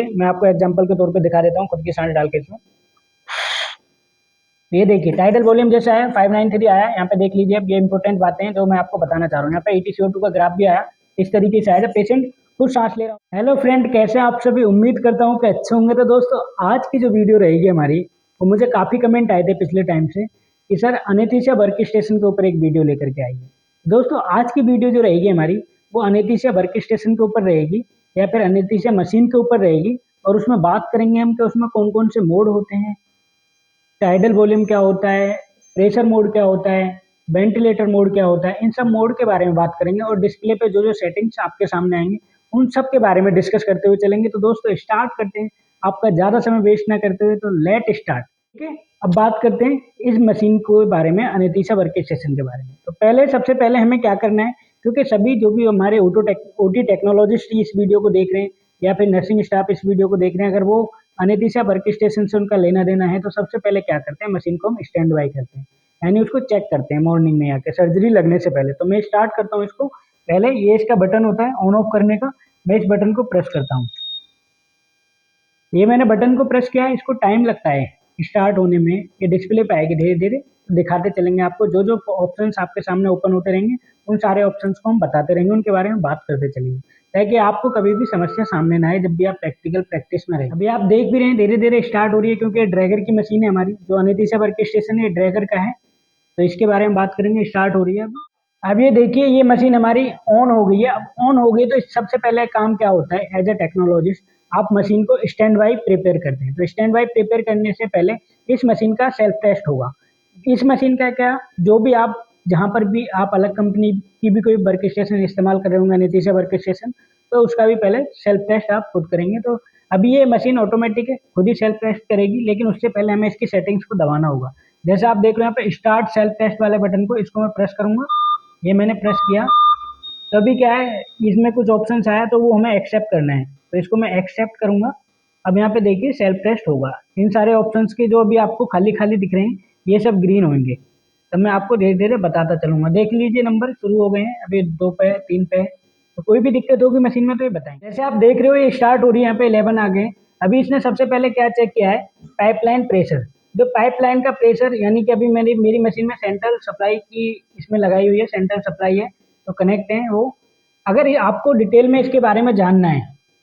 मैं आपको एग्जांपल के तौर पे दिखा देता हूँ खुद की सांस डाल के इसमें। ये देखिए टाइडल वॉल्यूम जैसा है 593 आया, यहाँ पे देख लीजिए। अब ये इंपॉर्टेंट बातें हैं जो मैं आपको बताना चाह रहा हूँ। यहाँ पे EtCO2 का ग्राफ भी आया, इस तरीके से आया जब पेशेंट खुद सांस ले रहा हूँ। हेलो फ्रेंड, कैसे आप सभी? उम्मीद करता हूँ कि अच्छे होंगे। तो दोस्तों आज की जो वीडियो रहेगी हमारी, वो मुझे काफ़ी कमेंट आए थे पिछले टाइम से कि सर अनेस्थीसिया वर्क स्टेशन के ऊपर एक वीडियो लेकर के आइए। दोस्तों आज की वीडियो जो रहेगी हमारी, वो अनेस्थीसिया वर्क स्टेशन के ऊपर रहेगी या फिर अनेस्थीसिया मशीन के ऊपर रहेगी। और उसमें बात करेंगे हम कि उसमें कौन कौन से मोड होते हैं, टाइडल वॉल्यूम क्या होता है, प्रेशर मोड क्या होता है, वेंटिलेटर मोड क्या होता है। इन सब मोड के बारे में बात करेंगे और डिस्प्ले पे जो जो सेटिंग्स आपके सामने आएंगे उन सब के बारे में डिस्कस करते हुए चलेंगे। तो दोस्तों स्टार्ट करते हैं, आपका ज़्यादा समय वेस्ट ना करते हुए। तो लेट स्टार्ट। ठीक है, अब बात करते हैं इस मशीन के बारे में, अनेस्थीसिया वर्क स्टेशन के बारे में। तो सबसे पहले हमें क्या करना है, क्योंकि सभी जो भी हमारे ओटी टेक्नोलॉजिस्ट इस वीडियो को देख रहे हैं या फिर नर्सिंग स्टाफ इस वीडियो को देख रहे हैं, अगर वो अनेस्थीसिया वर्क स्टेशन से उनका लेना देना है, तो सबसे पहले क्या करते हैं, मशीन को हम स्टैंड बाई करते हैं, यानी उसको चेक करते हैं मॉर्निंग में आके सर्जरी लगने से पहले। तो मैं स्टार्ट करता हूँ इसको। पहले ये इसका बटन होता है ऑन ऑफ करने का, मैं इस बटन को प्रेस करता हूँ। ये मैंने बटन को प्रेस किया है, इसको टाइम लगता है स्टार्ट होने में। ये डिस्प्ले पे आएगी धीरे धीरे, दिखाते चलेंगे आपको। जो जो ऑप्शंस आपके सामने ओपन होते रहेंगे उन सारे ऑप्शंस को हम बताते रहेंगे, उनके बारे में बात करते चलेंगे, ताकि आपको कभी भी समस्या सामने ना आए जब भी आप प्रैक्टिकल प्रैक्टिस में रहें। अभी आप देख भी रहे हैं धीरे धीरे स्टार्ट हो रही है, क्योंकि ड्रैगर की मशीन है हमारी। जो अनेस्थीसिया वर्क स्टेशन है ड्रैगर का है, तो इसके बारे में बात करेंगे। स्टार्ट हो रही है अब ये देखिए ये मशीन हमारी ऑन हो गई है। अब ऑन हो गई तो सबसे पहले काम क्या होता है, एज ए टेक्नोलॉजिस्ट आप मशीन को स्टैंड बाई प्रिपेयर करते हैं। तो स्टैंड बाई प्रिपेयर करने से पहले इस मशीन का सेल्फ टेस्ट होगा। इस मशीन का क्या, जो भी आप जहाँ पर भी आप अलग कंपनी की भी कोई वर्क स्टेशन इस्तेमाल कर रहे होंगे अनेस्थीसिया वर्क स्टेशन, तो उसका भी पहले सेल्फ टेस्ट आप खुद करेंगे। तो अभी ये मशीन ऑटोमेटिक है, खुद ही सेल्फ टेस्ट करेगी, लेकिन उससे पहले हमें इसकी सेटिंग्स को दबाना होगा। जैसे आप देख रहे हैं यहाँ पे स्टार्ट सेल्फ टेस्ट वाले बटन को, इसको मैं प्रेस करूंगा। ये मैंने प्रेस किया, तो अभी क्या है, इसमें कुछ ऑप्शंस आया तो वो हमें एक्सेप्ट करना है, तो इसको मैं एक्सेप्ट करूंगा। अब यहाँ पे देखिए सेल्फ टेस्ट होगा। इन सारे ऑप्शंस के जो अभी आपको खाली खाली दिख रहे हैं ये सब ग्रीन होंगे, तो मैं आपको धीरे धीरे बताता चलूंगा। देख लीजिए नंबर शुरू हो गए हैं, अभी 2 पे 3 पे। तो कोई भी दिक्कत होगी मशीन में तो ये बताएं। जैसे आप देख रहे हो ये स्टार्ट हो रही है, यहाँ पे 11 आ गए। अभी इसने सबसे पहले क्या चेक किया है, पाइपलाइन प्रेशर। जो पाइपलाइन का प्रेशर, यानी कि अभी मेरी मशीन में सेंट्रल सप्लाई की इसमें लगाई हुई है, सेंट्रल सप्लाई है तो कनेक्ट है वो। अगर ये आपको डिटेल में इसके बारे में जानना है,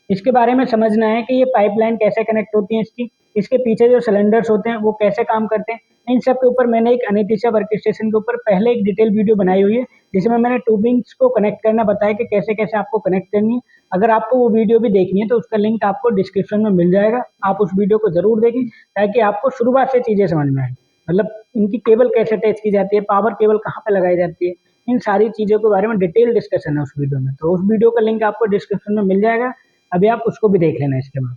इसके बारे में समझना है कि ये पाइपलाइन कैसे कनेक्ट होती है, इसके पीछे जो सिलेंडर्स होते हैं वो कैसे काम करते हैं, इन सब के ऊपर मैंने एक अनेस्थीसिया वर्क स्टेशन के ऊपर पहले एक डिटेल वीडियो बनाई हुई है, जिसमें मैंने ट्यूबिंग्स को कनेक्ट करना बताया कि कैसे कैसे आपको कनेक्ट करनी है। अगर आपको वो वीडियो भी देखनी है तो उसका लिंक आपको डिस्क्रिप्शन में मिल जाएगा, आप उस वीडियो को जरूर देखें, ताकि आपको शुरुआत से चीज़ें समझ में आए। मतलब इनकी केबल कैसे अटैच की जाती है, पावर केबल कहाँ पे लगाई जाती है, इन सारी चीज़ों के बारे में डिटेल डिस्कशन है उस वीडियो में। तो उस वीडियो का लिंक आपको डिस्क्रिप्शन में मिल जाएगा, अभी आप उसको भी देख लेना इसके बाद।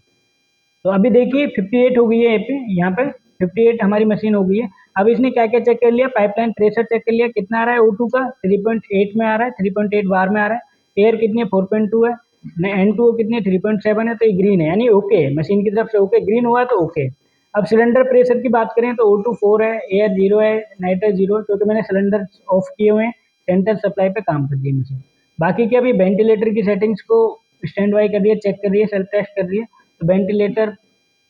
तो अभी देखिए 58 हो गई है यहाँ पे 58 हमारी मशीन हो गई है। अब इसने क्या क्या चेक कर लिया, पाइपलाइन प्रेशर चेक कर लिया, कितना आ रहा है O2 का 3.8 में आ रहा है, 3.8 बार में आ रहा है। एयर कितनी है 4.2 है, N2O कितनी है 3.7 है, तो ये ग्रीन है, यानी ओके, मशीन की तरफ से ओके, ग्रीन हुआ तो ओके। अब सिलेंडर प्रेशर की बात करें तो O2 4 है, एयर 0 है, नाइट्रस 0, क्योंकि मैंने सिलेंडर ऑफ किए हुए हैं, सेंट्रल सप्लाई पे काम कर रही है मशीन। बाकी क्या, अभी वेंटिलेटर की सेटिंग्स को स्टैंड बाई कर रही है, चेक कर रही है, सेल्फ टेस्ट कर रही है। तो वेंटिलेटर,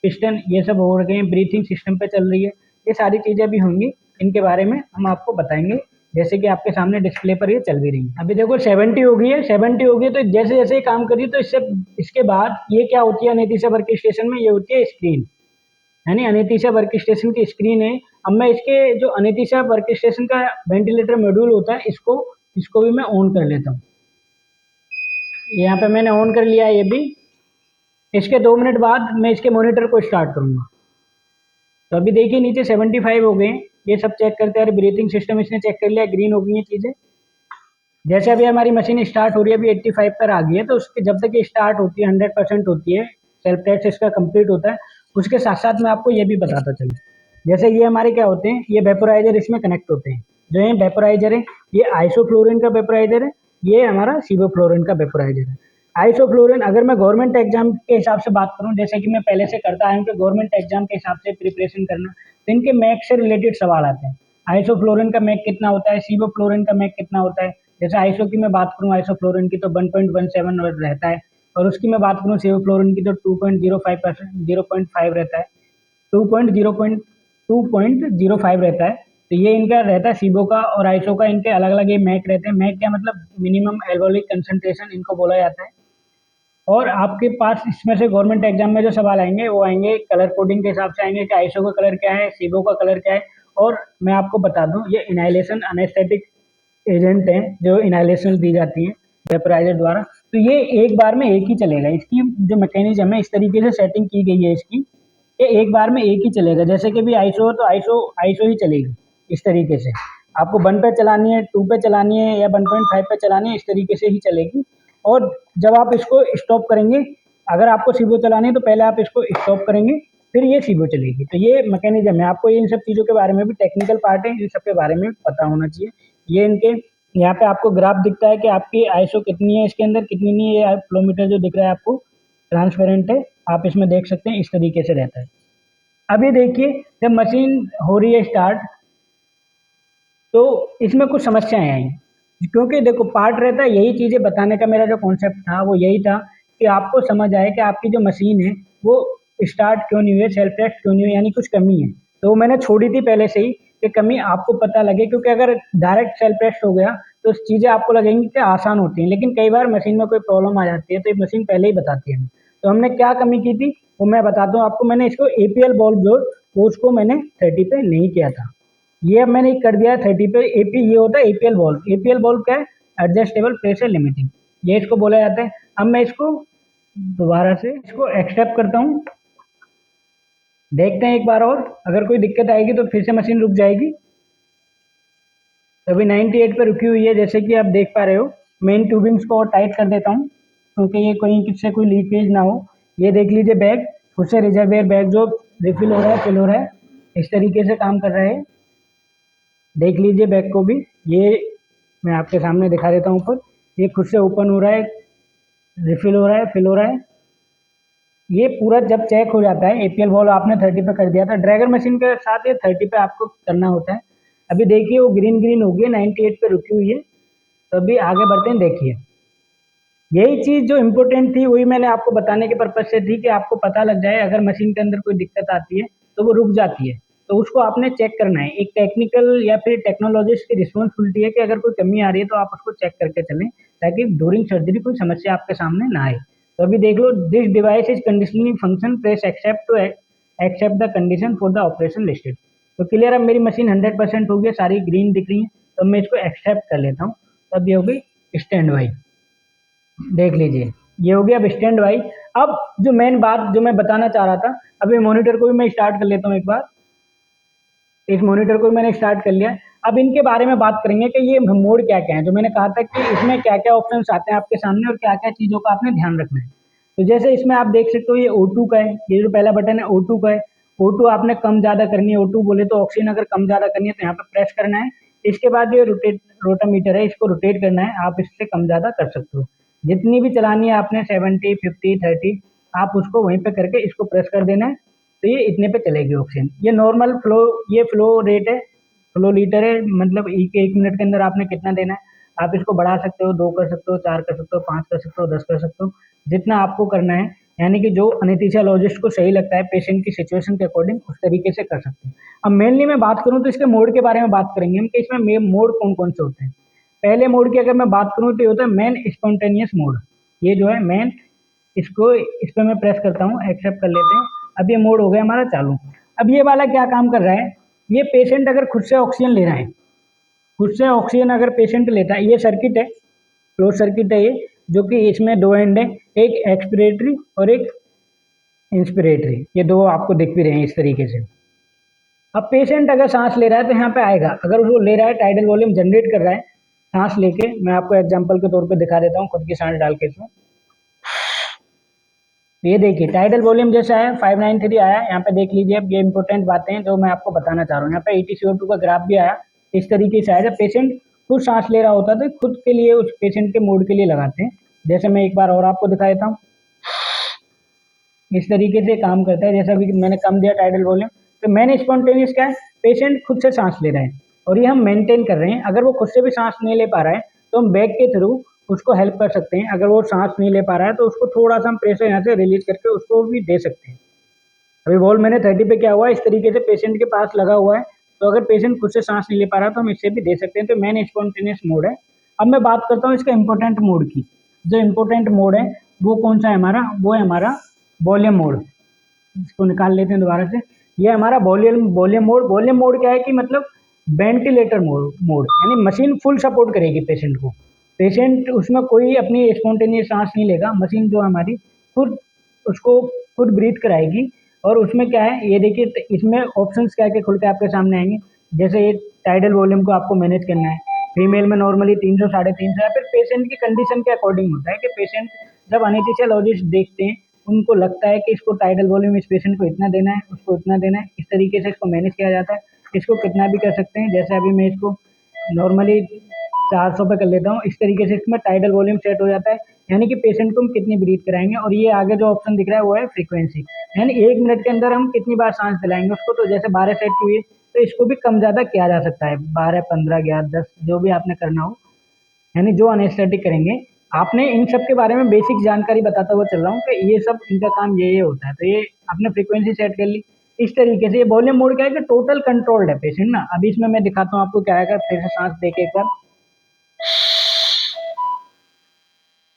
पिस्टन, ये सब हो रखे हैं, ब्रीथिंग सिस्टम पे चल रही है, ये सारी चीज़ें भी होंगी, इनके बारे में हम आपको बताएंगे, जैसे कि आपके सामने डिस्प्ले पर ये चल भी रही है। अभी देखो 70 हो गई है, 70 हो गई है, तो जैसे जैसे ये काम कर रही है तो इसके बाद ये क्या होती है अनेस्थीसिया वर्क स्टेशन में, ये होती है स्क्रीन, यानी अनेस्थीसिया वर्क स्टेशन की स्क्रीन है। अब मैं इसके जो अनेस्थीसिया वर्क स्टेशन का वेंटिलेटर मॉड्यूल होता है इसको भी मैं ऑन कर लेता हूँ। यहाँ पे मैंने ऑन कर लिया है ये भी। इसके 2 मिनट बाद मैं इसके मॉनिटर को स्टार्ट करूँगा। तो अभी देखिए नीचे 75 हो गए, ये सब चेक करते हैं। ब्रीथिंग सिस्टम इसने चेक कर लिया, ग्रीन हो गई हैं चीज़ें। जैसे अभी हमारी मशीन स्टार्ट हो रही है, अभी 85 पर आ गई है, तो उसके जब तक ये स्टार्ट होती है 100% होती है, सेल्फ टेस्ट इसका कंप्लीट होता है, उसके साथ साथ मैं आपको ये भी बताता चलूँ। जैसे ये हमारे क्या होते हैं, ये वेपोराइजर इसमें कनेक्ट होते हैं। जो ये वेपोराइजर है, ये आइसोफ्लोरिन का वेपोराइजर है, ये हमारा सीवोफ्लोरिन का वेपोराइजर है। आइसोफ्लोरिन, अगर मैं गवर्नमेंट एग्जाम के हिसाब से बात करूं, जैसे कि मैं पहले से करता आया हूं कि गवर्नमेंट एग्जाम के हिसाब से प्रिपरेशन करना, तो इनके मैक से रिलेटेड सवाल आते हैं। आइसोफ्लोरिन का मैक कितना होता है, सीवोफ्लोरिन का मैक कितना होता है। जैसे आइसो की मैं बात करूं, आइसोफ्लोरिन की तो 1.17 रहता है, और उसकी मैं बात करूँ सेवोफ्लोरिन की तो 2.05%, 0.5 रहता है, 2.05 रहता है। तो ये इनका रहता है सीबो का, और आइसो का इनके अलग अलग ये मैक रहते हैं। मैक क्या मतलब मिनिमम एल्कोहलिक कंसंट्रेशन इनको बोला जाता है। और आपके पास इसमें से गवर्नमेंट एग्जाम में जो सवाल आएंगे वो आएंगे कलर कोडिंग के हिसाब से आएंगे कि आइसो का कलर क्या है, सीबो का कलर क्या है। और मैं आपको बता दूं ये इनहेलेशन अनेस्थेटिक एजेंट हैं जो इनहेलेशन दी जाती हैं वेपराइजर द्वारा। तो ये एक बार में एक ही चलेगा, इसकी जो मैकेनिज्म है इस तरीके से सेटिंग की गई है इसकी, ये एक बार में एक ही चलेगा। जैसे कि भी आइसो हो तो आइसो आइसो ही चलेगी इस तरीके से। आपको 1 पे चलानी है, 2 पे चलानी है या 1.5 पे चलानी है, इस तरीके से ही चलेगी। और जब आप इसको स्टॉप करेंगे, अगर आपको सीबो चलानी है तो पहले आप इसको स्टॉप करेंगे, फिर ये सीबो चलेगी। तो ये मैकेनिज्म है। आपको ये इन सब चीज़ों के बारे में भी टेक्निकल पार्ट है, इन सब के बारे में पता होना चाहिए। ये इनके यहाँ पे आपको ग्राफ दिखता है कि आपकी आइसो कितनी है, इसके अंदर कितनी नहीं है। ये फ्लोमीटर जो दिख रहा है आपको ट्रांसपेरेंट है, आप इसमें देख सकते हैं, इस तरीके से रहता है। अभी देखिए जब मशीन हो रही है स्टार्ट तो इसमें कुछ समस्याएं आई, क्योंकि देखो पार्ट रहता है। यही चीज़ें बताने का मेरा जो कॉन्सेप्ट था वो यही था कि आपको समझ आए कि आपकी जो मशीन है वो स्टार्ट क्यों नहीं हुई है, सेल्फ टेस्ट क्यों नहीं हुई, यानी कुछ कमी है। तो वो मैंने छोड़ी थी पहले से ही कि कमी आपको पता लगे, क्योंकि अगर डायरेक्ट सेल्फ टेस्ट हो गया तो चीज़ें आपको लगेंगी कि आसान होती हैं, लेकिन कई बार मशीन में कोई प्रॉब्लम आ जाती है तो ये मशीन पहले ही बताती है हमें। तो हमने क्या कमी की थी वो मैं बताता हूँ आपको। मैंने इसको एपीएल बल्ब जो वो उसको मैंने 30 पे नहीं किया था, ये अब मैंने कर दिया है 30 पे। एपी ये होता है एपीएल बल्ब। एपीएल बल्ब क्या है, एडजस्टेबल प्रेशर लिमिटिंग, ये इसको बोला जाता है। अब मैं इसको दोबारा से इसको एक्सेप्ट करता हूँ, देखते हैं एक बार और, अगर कोई दिक्कत आएगी तो फिर से मशीन रुक जाएगी। तो अभी 98 पे रुकी हुई है, जैसे कि आप देख पा रहे हो। मेन ट्यूबिंग्स को और टाइट कर देता हूँ क्योंकि ये कहीं किससे कोई लीकेज ना हो। ये देख लीजिए बैग, उससे रिजर्वेयर बैग जो रिफिल हो रहा है, फिल हो रहा है, इस तरीके से काम कर रहा है। देख लीजिए बैग को भी, ये मैं आपके सामने दिखा देता हूँ ऊपर। ये खुद से ओपन हो रहा है, रिफिल हो रहा है, फिल हो रहा है। ये पूरा जब चेक हो जाता है, एपीएल वॉल्व आपने 30 पे कर दिया था, ड्रैगर मशीन के साथ ये 30 पे आपको करना होता है। अभी देखिए वो ग्रीन ग्रीन हो गई, 98 पे रुकी हुई है। तो अभी आगे बढ़ते हैं। देखिए यही चीज़ जो इम्पोर्टेंट थी वही मैंने आपको बताने के पर्पज से थी कि आपको पता लग जाए अगर मशीन के अंदर कोई दिक्कत आती है तो वो रुक जाती है, तो उसको आपने चेक करना है। एक टेक्निकल या फिर टेक्नोलॉजिस्ट की रिस्पॉन्सिबिलिटी है कि अगर कोई कमी आ रही है तो आप उसको चेक करके चलें, ताकि ड्यूरिंग सर्जरी कोई समस्या आपके सामने ना आए। तो अभी देख लो, this device is conditioning function, press accept to accept the condition for the operation listed. तो क्लियर, अब मेरी मशीन 100% हो गई, सारी ग्रीन दिख रही है, तो मैं इसको एक्सेप्ट कर लेता हूँ। तो अब ये हो गई स्टैंड बाई, देख लीजिए ये हो गया अब स्टैंड बाई। अब जो मेन बात जो मैं बताना चाह रहा था, अभी मॉनिटर को भी मैं स्टार्ट कर लेता हूँ एक बार। इस मॉनिटर को भी मैंने स्टार्ट कर लिया। अब इनके बारे में बात करेंगे कि ये मोड क्या क्या है, जो मैंने कहा था कि इसमें क्या क्या ऑप्शन आते हैं आपके सामने और क्या क्या चीज़ों का आपने ध्यान रखना है। तो जैसे इसमें आप देख सकते हो ये O2 का है, ये जो पहला बटन है O2 का है। O2 आपने कम ज़्यादा करनी है, O2 बोले तो ऑक्सीजन अगर कम ज़्यादा करनी है तो यहाँ पर प्रेस करना है। इसके बाद ये रोटामीटर है, इसको रोटेट करना है, आप इससे कम ज़्यादा कर सकते हो। जितनी भी चलानी है आपने 70, 50, 30, आप उसको वहीं पे करके इसको प्रेस कर देना है। तो ये इतने पे चलेगी ऑक्सीजन। ये नॉर्मल फ्लो, ये फ्लो रेट है, फ्लो लीटर है, मतलब एक मिनट के अंदर आपने कितना देना है। आप इसको बढ़ा सकते हो, 2 कर सकते हो, 4 कर सकते हो, 5 कर सकते हो, 10 कर सकते हो, जितना आपको करना है। यानी कि जो अनेस्थीसियोलॉजिस्ट को सही लगता है पेशेंट की सिचुएशन के अकॉर्डिंग उस तरीके से कर सकते हैं। अब मेनली मैं बात करूँ तो इसके मोड के बारे में बात करेंगे हम कि इसमें मोड कौन कौन से होते हैं। पहले मोड की अगर मैं बात करूँ तो ये होता है मैन स्पॉन्टेनियस मोड। ये जो है मैन, इसको इस पर मैं प्रेस करता हूँ, एक्सेप्ट कर लेते हैं। अब ये मोड हो गया हमारा चालू। अब ये वाला क्या काम कर रहा है, ये पेशेंट अगर खुद से ऑक्सीजन ले रहा है, खुद से ऑक्सीजन अगर पेशेंट लेता है, ये सर्किट है, क्लोज सर्किट है ये, जो कि इसमें दो एंड है, एक एक्सपिरेटरी और एक इंस्पिरेटरी, ये दो आपको दिख भी रहे हैं इस तरीके से। अब पेशेंट अगर सांस ले रहा है तो यहाँ पे आएगा, अगर वो ले रहा है टाइडल वॉल्यूम जनरेट कर रहा है सांस लेके, मैं आपको एग्जांपल के तौर पे दिखा देता हूँ खुद की सांस डाल के इसमें। ये देखिए टाइडल वॉल्यूम जैसा है 593 आया, यहाँ पे देख लीजिए। अब ये इंपॉर्टेंट बातें हैं जो मैं आपको बताना चाह रहा हूँ। यहाँ पे EtCO2 का ग्राफ भी आया, इस तरीके से आया। जब पेशेंट खुद सांस ले रहा होता है तो खुद के लिए उस पेशेंट के मूड के लिए लगाते हैं। जैसे मैं एक बार और आपको दिखा देता हूँ, इस तरीके से काम करता है। जैसा भी मैंने कम दिया टाइडल वॉल्यूम, तो मैंने स्पॉन्टेनियस क्या है, पेशेंट खुद से सांस ले रहे हैं और ये हम मेंटेन कर रहे हैं। अगर वो खुद से भी सांस नहीं ले पा रहा है तो हम बैग के थ्रू उसको हेल्प कर सकते हैं। अगर वो सांस नहीं ले पा रहा है तो उसको थोड़ा सा हम प्रेशर यहाँ से रिलीज करके उसको भी दे सकते हैं। अभी बॉल मैंने 30 पे क्या हुआ है, इस तरीके से पेशेंट के पास लगा हुआ है, तो अगर पेशेंट खुद से सांस नहीं ले पा रहा तो हम इससे भी दे सकते हैं। तो मेन स्पॉन्टेनियस मोड है। अब मैं बात करता हूँ इसका इम्पोर्टेंट मोड की। जो इम्पोर्टेंट मोड है वो कौन सा है हमारा, वो है हमारा वॉल्यूम मोड। इसको निकाल लेते हैं दोबारा से। ये हमारा वॉल्यूम मोड क्या है कि मतलब वेंटिलेटर मोड मोड यानी मशीन फुल सपोर्ट करेगी पेशेंट को। पेशेंट उसमें कोई अपनी स्पॉन्टेनियस सांस नहीं लेगा, मशीन जो हमारी खुद उसको खुद ब्रीथ कराएगी। और उसमें क्या है ये देखिए, इसमें ऑप्शंस क्या क्या खुल के आपके सामने आएंगे। जैसे ये टाइडल वॉल्यूम को आपको मैनेज करना है। फीमेल में नॉर्मली 300 350 या फिर पेशेंट की कंडीशन के अकॉर्डिंग होता है कि पेशेंट जब अनेस्थीसियोलॉजिस्ट देखते हैं उनको लगता है कि इसको टाइडल वॉल्यूम इस पेशेंट को इतना देना है, उसको इतना देना है, इस तरीके से इसको मैनेज किया जाता है। इसको कितना भी कर सकते हैं, जैसे अभी मैं इसको नॉर्मली 400 पे कर लेता हूँ। इस तरीके से इसमें टाइडल वॉल्यूम सेट हो जाता है, यानी कि पेशेंट को हम कितनी ब्रीथ कराएंगे। और ये आगे जो ऑप्शन दिख रहा है वो है फ्रीक्वेंसी, यानी 1 मिनट के अंदर हम कितनी बार सांस दिलाएंगे उसको। तो जैसे 12 सेट की हुई है तो इसको भी कम ज़्यादा किया जा सकता है, 12, 15, 11, 10 जो भी आपने करना हो, यानी जो अनेस्थेटिक करेंगे। आपने इन सब के बारे में बेसिक जानकारी बताता हुआ चल रहा हूँ कि ये सब इनका काम ये होता है। तो ये आपने फ्रीक्वेंसी सेट कर ली इस तरीके से। ये वॉल्यूम मोड क्या है कि टोटल कंट्रोल्ड है पेशेंट ना। अभी इसमें मैं दिखाता हूँ आपको क्या आएगा, फिर से सांस देके एक बार।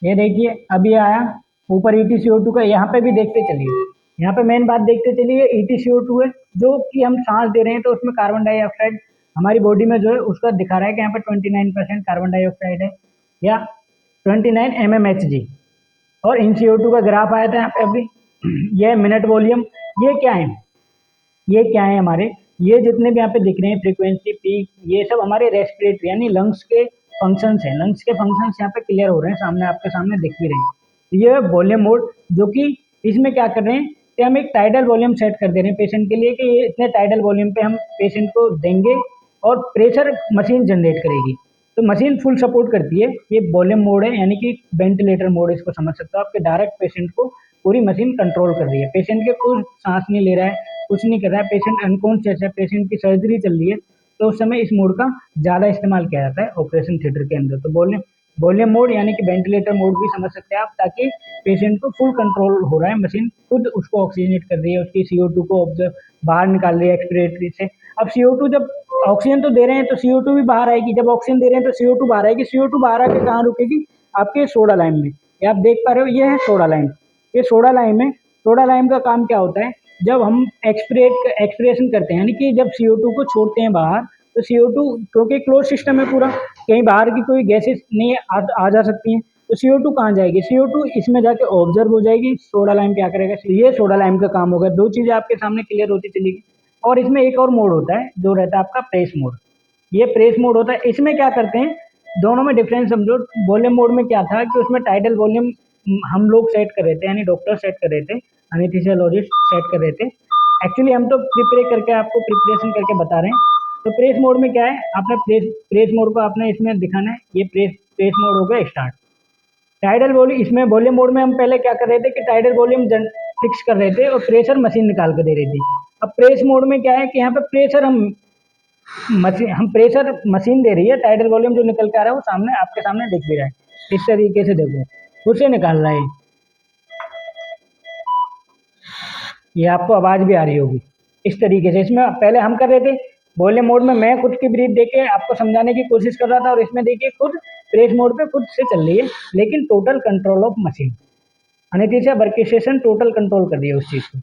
ये देखिए अभी आया ऊपर EtCO2 का, यहाँ पे भी देखते चलिए। यहाँ पे मेन बात देखते चलिए, EtCO2 है जो कि हम सांस दे रहे हैं तो उसमें कार्बन डाइऑक्साइड हमारी बॉडी में जो है उसका दिखा रहा है कि यहाँ पे 29% कार्बन डाइऑक्साइड है या 29 mmHg। और इन CO2 का ग्राफ आया था यहाँ पे अभी। ये मिनट वॉल्यूम, ये क्या है, ये क्या है हमारे, ये जितने भी यहाँ पे दिख रहे हैं फ्रीक्वेंसी पीक, ये सब हमारे रेस्पिरेटरी यानी लंग्स के फंक्शंस हैं। लंग्स के फंक्शंस यहाँ पे क्लियर हो रहे हैं, सामने आपके सामने दिख भी रहे हैं। ये वॉल्यूम मोड जो कि इसमें क्या कर रहे हैं कि हम एक टाइडल वॉल्यूम सेट कर दे रहे हैं पेशेंट के लिए कि ये इतने टाइडल वॉल्यूम पे हम पेशेंट को देंगे और प्रेशर मशीन जनरेट करेगी। तो मशीन फुल सपोर्ट करती है। ये वॉल्यूम मोड है यानी कि वेंटिलेटर मोड इसको समझ सकते हो, आपके डायरेक्ट पेशेंट को पूरी मशीन कंट्रोल कर रही है। पेशेंट के कुछ सांस नहीं ले रहा है, कुछ नहीं कर रहा है, पेशेंट अनकॉन्शियस है, पेशेंट की सर्जरी चल रही है, तो उस समय इस मोड का ज़्यादा इस्तेमाल किया जाता है ऑपरेशन थिएटर के अंदर। तो वॉल्यूम मोड यानी कि वेंटिलेटर मोड भी समझ सकते हैं आप, ताकि पेशेंट को फुल कंट्रोल हो रहा है, मशीन खुद उसको ऑक्सीजनेट कर रही है, उसकी CO2 को ऑब्जर्व बाहर निकाल रही है एक्सपिरेटरी से। अब CO2 जब ऑक्सीजन तो दे रहे हैं तो CO2 भी बाहर आएगी, जब ऑक्सीजन दे रहे हैं तो CO2 बाहर आएगी। CO2 बाहर आके कहाँ रुकेगी, आपके सोडा लाइम में। ये आप देख पा रहे हो, ये है सोडा लाइम। ये सोडा लाइम है। सोडा लाइम का काम क्या होता है, जब हम एक्सपिरेशन करते हैं यानी कि जब CO2 को छोड़ते हैं बाहर, तो CO2 क्योंकि क्लोज सिस्टम है पूरा, कहीं बाहर की कोई गैसेस नहीं आ जा सकती हैं, तो CO2 कहाँ जाएगी, CO2 इसमें जाके ऑब्जर्व हो जाएगी। सोडा लाइम क्या करेगा, ये सोडा लाइम का काम होगा। दो चीज़ें आपके सामने क्लियर होती चलेगी। और इसमें एक और मोड होता है जो रहता है आपका प्रेस मोड। ये प्रेस मोड होता है, इसमें क्या करते हैं, दोनों में डिफरेंस समझो। वॉल्यूम मोड में क्या था कि उसमें टाइडल वॉल्यूम हम लोग सेट कर रहे थे, यानी डॉक्टर सेट कर रहे थे, अनेस्थीसियोलॉजिस्ट सेट कर रहे थे। एक्चुअली हम तो प्रिपेयर करके आपको प्रिपरेशन करके बता रहे हैं। तो प्रेस मोड में क्या है, आपने प्रेस मोड को आपने इसमें दिखाना है। ये प्रेस मोड हो गया स्टार्ट। टाइडल वॉल्यूम, इसमें वॉल्यूम मोड में हम पहले क्या कर रहे थे कि टाइडल वॉल्यूम फिक्स कर रहे थे और प्रेशर मशीन निकाल कर दे रही थी। अब प्रेस मोड में क्या है कि यहाँ पे प्रेशर हम प्रेशर मशीन दे रही है, टाइडल वॉल्यूम जो निकल के आ रहा है वो सामने आपके सामने दिख भी रहा है। इस तरीके से देखो, खुद से निकाल रहा है। ये आपको आवाज़ भी आ रही होगी इस तरीके से। इसमें पहले हम कर रहे थे वॉल्यूम मोड में, मैं खुद की ब्रीथ देके आपको समझाने की कोशिश कर रहा था, और इसमें देखिए खुद प्रेस मोड पे खुद से चल रही है, लेकिन total control of machine. Anaesthesia workstation total control कर रही है उस चीज़ को।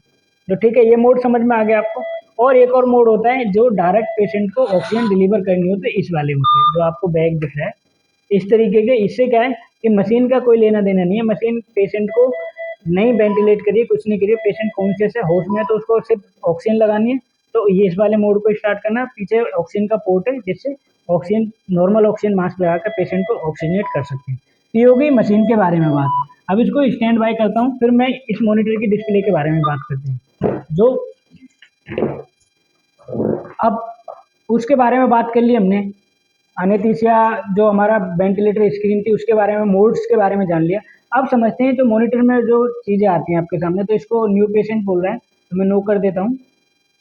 तो ठीक है, ये मोड समझ में आ गया आपको। और एक और मोड होता है जो डायरेक्ट पेशेंट को ऑक्सीजन डिलीवर करनी होती है, इस वाले में से जो आपको बैग दिख रहा है इस तरीके के। इससे क्या है कि मशीन का कोई लेना देना नहीं है, मशीन पेशेंट को नहीं वेंटिलेट करिए, कुछ नहीं करिए, पेशेंट कॉन्शियस है, होश में है, तो उसको सिर्फ ऑक्सीजन लगानी है। तो ये इस वाले मोड को स्टार्ट करना, पीछे ऑक्सीजन का पोर्ट है जिससे ऑक्सीजन, नॉर्मल ऑक्सीजन मास्क लगाकर पेशेंट को ऑक्सीजनेट कर सकते हैं। तो ये हो गई मशीन के बारे में बात। अब इसको स्टैंड बाय करता हूँ, फिर मैं इस मॉनिटर की डिस्प्ले के बारे में बात करते हैं। जो अब उसके बारे में बात कर ली हमने, अनेस्थीसिया जो हमारा वेंटिलेटर स्क्रीन थी उसके बारे में, मोड्स के बारे में जान लिया। अब समझते हैं जो मॉनिटर में जो चीज़ें आती हैं आपके सामने। तो इसको न्यू पेशेंट बोल रहा है तो मैं नो कर देता हूँ,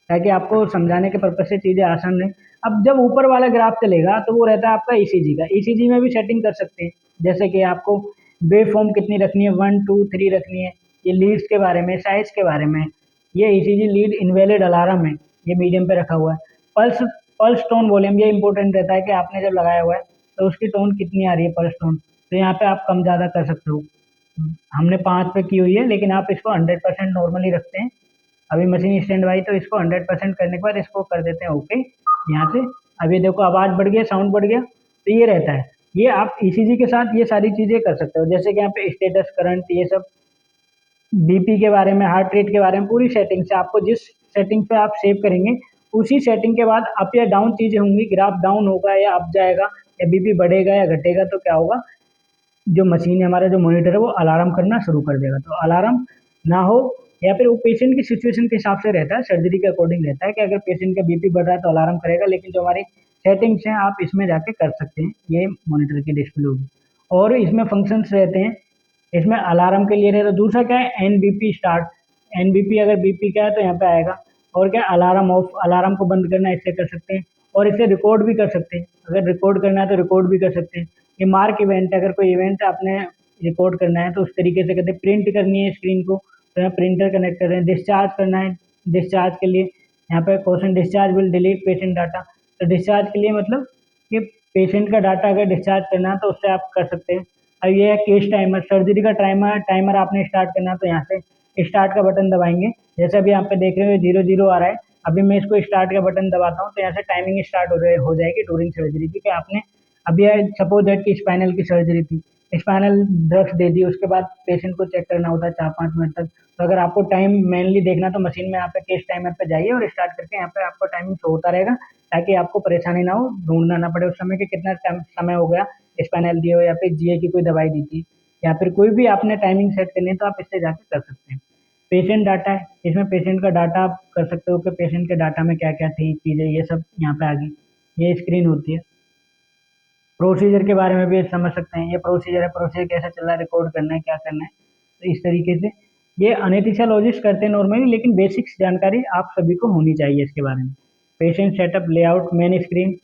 ताकि आपको समझाने के पर्पज से चीज़ें आसान रहे। अब जब ऊपर वाला ग्राफ चलेगा तो वो रहता है आपका ECG का। ECG में भी सेटिंग कर सकते हैं। जैसे कि आपको वेव फॉर्म कितनी रखनी है, 1 2 3 रखनी है, ये लीड्स के बारे में, साइज के बारे में। ये ईसीजी लीड इनवैलिड अलार्म है, ये मीडियम पे रखा हुआ है। पल्स पल्स टोन वॉल्यूम, ये इंपॉर्टेंट रहता है कि आपने जब लगाया हुआ है तो उसकी टोन कितनी आ रही है, पल्स टोन। तो यहाँ पे आप कम ज़्यादा कर सकते हो। हमने 5 पे की हुई है, लेकिन आप इसको 100% नॉर्मली रखते हैं। अभी मशीन स्टैंड बाई, तो इसको 100% करने के बाद इसको कर देते हैं ओके यहाँ से। अभी देखो आवाज़ बढ़ गया, साउंड बढ़ गया, तो ये रहता है। ये आप ईसीजी के साथ ये सारी चीज़ें कर सकते हो, जैसे कि यहाँ पे स्टेटस, करंट, ये सब, बीपी के बारे में, हार्ट रेट के बारे में, पूरी सेटिंग से आपको जिस सेटिंग पे आप सेव करेंगे उसी सेटिंग के बाद अप या डाउन चीज़ें होंगी। ग्राफ डाउन होगा या अप जाएगा, या बीपी बढ़ेगा या घटेगा, तो क्या होगा, जो मशीन है, हमारा जो मॉनिटर है, वो अलार्म करना शुरू कर देगा। तो अलार्म ना हो, या फिर वो पेशेंट की सिचुएशन के हिसाब से रहता है, सर्जरी के अकॉर्डिंग रहता है कि अगर पेशेंट का बीपी बढ़ रहा है तो अलार्म करेगा, लेकिन जो हमारी सेटिंग्स हैं आप इसमें जाके कर सकते हैं, ये मॉनिटर की डिस्प्ले होगी। और इसमें फंक्शंस रहते हैं, इसमें अलार्म के लिए रहता है। दूसरा क्या है, एनबीपी स्टार्ट, एनबीपी अगर बीपी का है तो यहाँ पे आएगा। और क्या, अलार्म ऑफ, अलार्म को बंद करना है, इससे कर सकते हैं। और इसे रिकॉर्ड भी कर सकते हैं, अगर रिकॉर्ड करना है तो रिकॉर्ड भी कर सकते हैं। ये मार्क इवेंट है, अगर कोई इवेंट आपने रिकॉर्ड करना है तो उस तरीके से कहते हैं। प्रिंट करनी है स्क्रीन को, तो यहाँ प्रिंटर कनेक्ट कर रहे हैं। डिस्चार्ज करना है, डिस्चार्ज के लिए यहाँ पे question, discharge will delete patient data. तो डिस्चार्ज के लिए मतलब कि पेशेंट का डाटा अगर डिस्चार्ज करना है तो उससे आप कर सकते हैं। अब ये है केस टाइमर, सर्जरी का टाइमर, टाइमर आपने स्टार्ट करना है तो यहाँ से स्टार्ट का बटन दबाएंगे। जैसे अभी यहाँ पे देख रहे हो 0 0 आ रहा है, अभी मैं इसको स्टार्ट का बटन दबाता हूँ तो यहाँ से टाइमिंग स्टार्ट हो जाएगी ड्यूरिंग सर्जरी की, कि आपने अभी सपोज दैट की स्पाइनल की सर्जरी थी, स्पाइनल ड्रग्स दे दी, उसके बाद पेशेंट को चेक करना होता है 4 5 मिनट तक। तो अगर आपको टाइम मेनली देखना तो मशीन में यहाँ पे केस टाइमर पे जाइए और स्टार्ट करके यहाँ पे आपको टाइमिंग शो होता रहेगा, ताकि आपको परेशानी ना हो, ढूंढना ना पड़े उस समय कि कितना समय हो गया स्पाइनल दिए हो, या फिर जीए की कोई दवाई दी थी, या फिर कोई भी आपने टाइमिंग सेट करनी है तो आप इससे जाके कर सकते हैं। पेशेंट डाटा है, इसमें पेशेंट का डाटा आप कर सकते हो कि पेशेंट के डाटा में क्या क्या थी चीज़ें, ये सब यहाँ पे आ गई। ये स्क्रीन होती है। प्रोसीजर के बारे में भी समझ सकते हैं, ये प्रोसीजर है, प्रोसीजर कैसे चल रहा है, रिकॉर्ड करना है, क्या करना है। तो इस तरीके से ये अनेस्थीसियोलॉजिस्ट करते हैं नॉर्मली, लेकिन बेसिक्स जानकारी आप सभी को होनी चाहिए इसके बारे में। Patient setup, layout, main screen,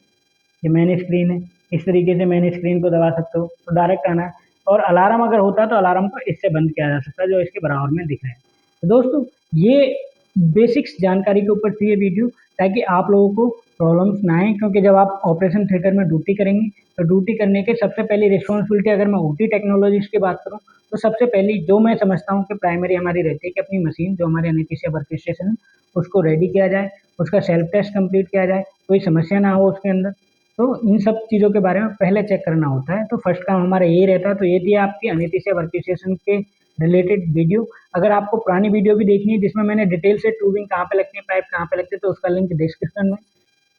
ये मेन स्क्रीन है, इस तरीके से मेन स्क्रीन को दबा सकते हो तो डायरेक्ट आना है। और अलार्म अगर होता तो अलार्म को इससे बंद किया जा सकता है, जो इसके बराबर में दिख रहा है। तो दोस्तों, ये बेसिक्स जानकारी के ऊपर थी ये वीडियो, ताकि आप लोगों को प्रॉब्लम्स ना आए, क्योंकि जब आप ऑपरेशन थिएटर में ड्यूटी करेंगे तो ड्यूटी करने के सबसे पहली रिस्पॉन्सिबिलिटी, अगर मैं ओटी टेक्नोलॉजीज की बात करूँ, तो सबसे पहली जो मैं समझता हूँ कि प्राइमरी हमारी रहती है कि अपनी मशीन, जो हमारे एनेस्थीसिया वर्क स्टेशन है, उसको रेडी किया जाए, उसका सेल्फ टेस्ट कंप्लीट किया जाए, कोई समस्या ना हो उसके अंदर। तो इन सब चीज़ों के बारे में पहले चेक करना होता है। तो फर्स्ट काम हमारा ये रहता है। तो ये दिया आपकी एनेस्थीसिया वर्क स्टेशन के रिलेटेड वीडियो। अगर आपको पुरानी वीडियो भी देखनी है जिसमें मैंने डिटेल से ट्यूबिंग कहाँ पे लगती है, पाइप कहाँ पे लगती है, तो उसका लिंक डिस्क्रिप्शन में।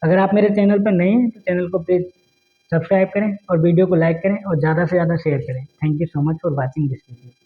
अगर आप मेरे चैनल पर नए हैं तो चैनल को प्लीज़ सब्सक्राइब करें और वीडियो को लाइक करें और ज़्यादा से ज़्यादा शेयर करें। Thank you so much for watching this video.